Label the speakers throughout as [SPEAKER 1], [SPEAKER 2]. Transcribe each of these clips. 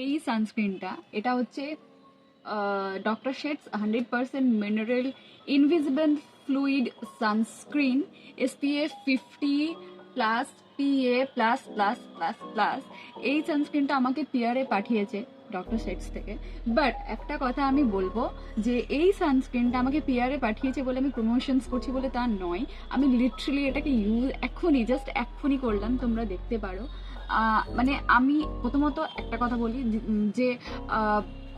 [SPEAKER 1] এই সানস্ক্রিনটা, এটা হচ্ছে doctor Sheth's 100% mineral invisible fluid sunscreen, SPF 50 plus PA plus plus plus plus. এই সানস্ক্রিনটা আমাকে পিয়ারে পাঠিয়েছে ডক্টর শেটস থেকে। বাট একটা কথা আমি বলবো যে এই সানস্ক্রিনটা আমাকে পিয়ারে পাঠিয়েছে বলে আমি প্রমোশনস করছি বলে তা নয়। আমি লিটারালি এটাকে ইউজ এখনই, জাস্ট এখনই করলাম, তোমরা দেখতে পারো। মানে আমি প্রথমত একটা কথা বলি যে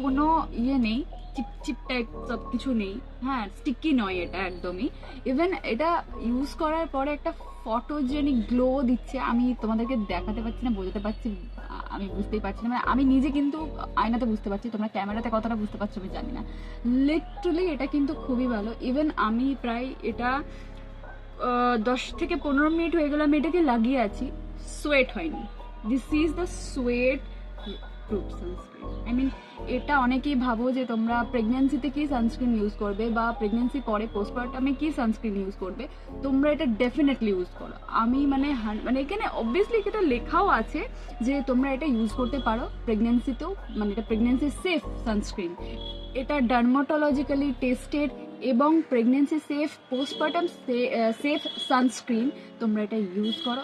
[SPEAKER 1] কোনো ইয়ে নেই, চিপচিপ টাইপ সব কিছু নেই। হ্যাঁ, স্টিকি নয় এটা একদমই। ইভেন এটা ইউজ করার পরে একটা ফটোজেনিক গ্লো দিচ্ছে। আমি তোমাদেরকে দেখাতে পারছি না, বোঝাতে পারছি, আমি বুঝতেই পারছি না। মানে আমি নিজে কিন্তু আয়নাতে বুঝতে পারছি, তোমরা ক্যামেরাতে কতটা বুঝতে পারছো আমি জানি না। লিটারালি এটা কিন্তু খুবই ভালো। ইভেন আমি প্রায় এটা 10 থেকে 15 মিনিট হয়ে গেল আমি এটাকে লাগিয়ে আছি, সোয়েট হয়নি। This is the sweat proof sunscreen. I mean, এটা অনেকেই ভাবো যে তোমরা প্রেগনেন্সিতে কি সানস্ক্রিন ইউজ করবে বা প্রেগনেন্সি পরে পোস্টপার্টামে কি সানস্ক্রিন ইউজ করবে, তোমরা এটা ডেফিনেটলি ইউজ করো। আমি মানে এখানে অবভিয়াসলি এটা লেখাও আছে যে তোমরা এটা ইউজ করতে পারো প্রেগনেন্সিতেও, মানে এটা প্রেগনেন্সি সেফ সানস্ক্রিন। এটা ডার্মাটোলজিক্যালি টেস্টেড এবং pregnancy safe, postpartum safe sunscreen. তোমরা এটা ইউজ করো,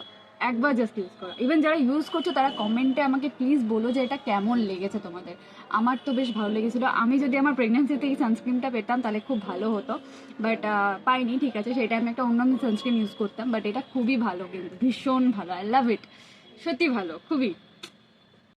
[SPEAKER 1] একবার জাস্ট ইউজ করো। ইভেন যারা ইউজ করছো তারা কমেন্টে আমাকে প্লিজ বলো যে এটা কেমন লেগেছে তোমাদের। আমার তো বেশ ভালো লেগেছিলো। আমি যদি আমার প্রেগনেন্সিতে এই সানস্ক্রিনটা পেতাম তাহলে খুব ভালো হতো, বাট পাইনি। ঠিক আছে, সেটা আমি একটা অন্য সানস্ক্রিন ইউজ করতাম, বাট এটা খুবই ভালো, কিন্তু ভীষণ ভালো। আই লাভ ইট, সত্যি ভালো, খুবই।